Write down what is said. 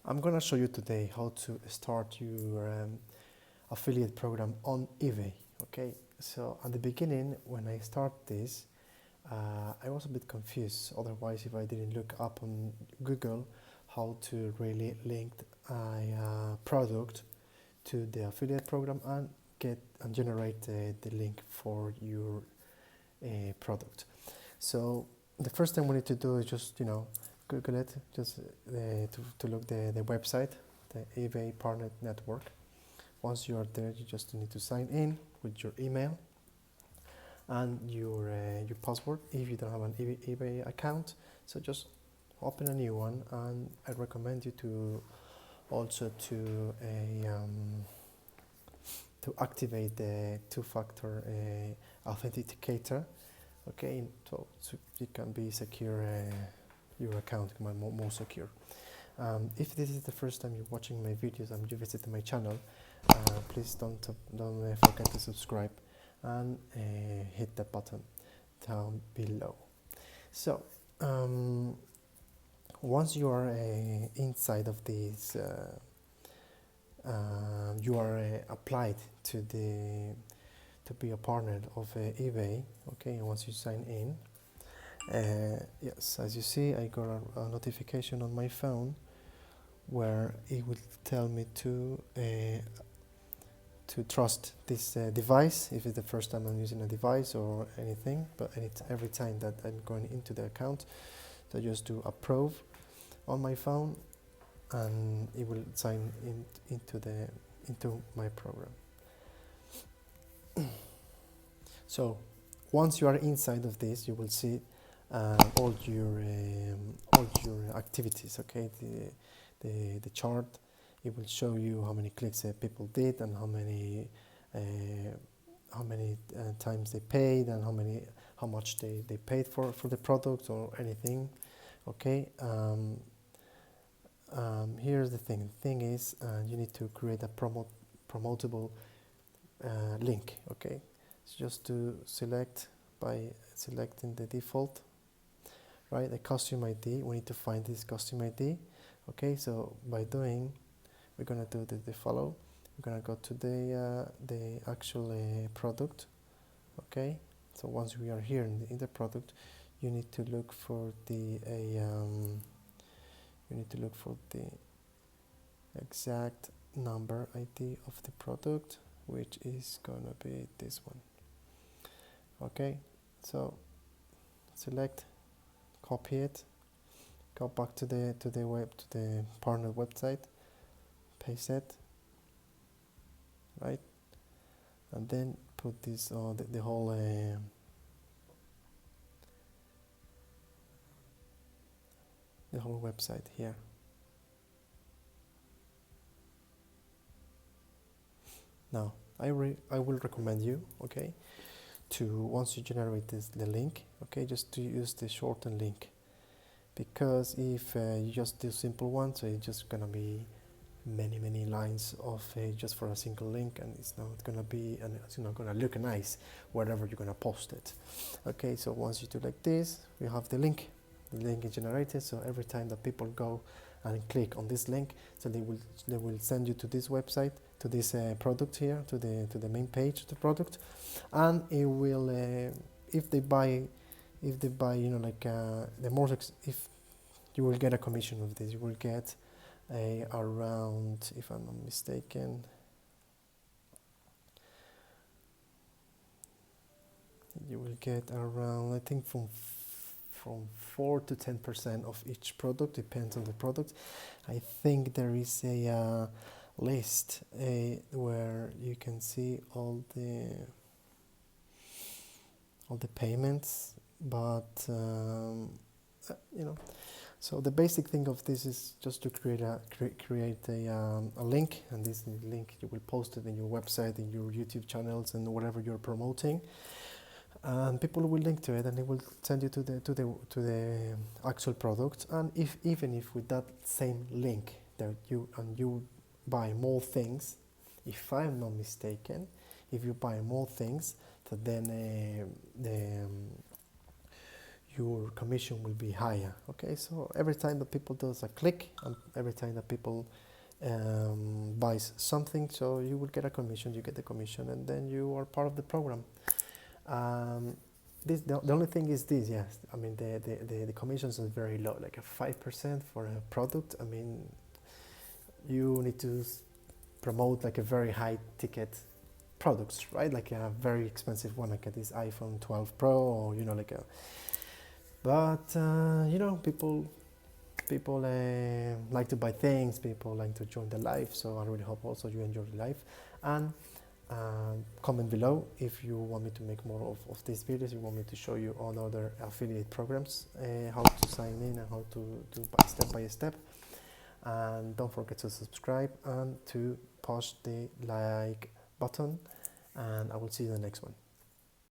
I'm gonna show you today how to start your affiliate program on eBay. Okay, so at the beginning when I start this, I was a bit confused. Otherwise, if I didn't look up on Google how to really link a product to the affiliate program and generate the link for your product. So the first thing we need to do is just Google it, just to look the website, the eBay Partner Network. Once you are there, you just need to sign in with your email and your password if you don't have an eBay account. So just open a new one, and I recommend you to also to activate the two-factor authenticator. Okay, so you can be secure. Your account can be more secure. If this is the first time you're watching my videos and you visit my channel, please don't forget to subscribe and hit the button down below. So once you are inside of this, you are applied to be a partner of eBay. Okay, and once you sign in, yes, as you see, I got a notification on my phone where it will tell me to trust this device if it's the first time I'm using a device or anything. But every time that I'm going into the account, so just do approve on my phone, and it will sign into my program. So once you are inside of this, you will see all your activities. Okay, the chart. It will show you how many clicks people did, and how many times they paid, and how much they paid for the product or anything. Okay. Here's the thing. The thing is, you need to create a promotable link. Okay, so just to select by selecting the default, right? The costume ID. We need to find this costume ID. Okay, so by doing, we're gonna do the follow. We're gonna go to the actual product. Okay, so once we are here in the product, you need to look for the exact number ID of the product, which is gonna be this one. Okay, so select, copy it, go back to the partner website, paste it, right, and then put this on the whole website here. Now I will recommend you, okay, to once you generate the link, okay, just to use the shortened link, because if you just do simple one, so it's just gonna be many lines of just for a single link, and it's not gonna be, and it's not gonna look nice wherever you're gonna post it. Okay, so once you do like this, we have the link is generated. So every time that people go and click on this link, so they will send you to this website, to this product here, to the main page of the product, and it will if they buy the more if you will get a commission of this. You will get around, if I'm not mistaken, you will get around, I think, from 4 to 10% of each product, depends on the product. I think there is a list where you can see all the payments, but so the basic thing of this is just to create a link, and this link you will post it in your website, in your YouTube channels, and whatever you're promoting, and people will link to it, and it will send you to the actual product. And even if with that same link that you buy more things, if I'm not mistaken, if you buy more things, so then your commission will be higher. Okay, so every time that people does a click, and every time that people buys something, so you will get a commission, you get the commission, and then you are part of the program. The only thing is this, yes, I mean the commissions are very low, like a 5% for a product. I mean, you need to promote like a very high ticket products, right? Like a very expensive one, like this iPhone 12 Pro, or like a. But people like to buy things. People like to join the live. So I really hope also you enjoy the live. And comment below if you want me to make more of these videos. You want me to show you on other affiliate programs, how to sign in and how to do step by step. And don't forget to subscribe and to push the like button, and I will see you in the next one.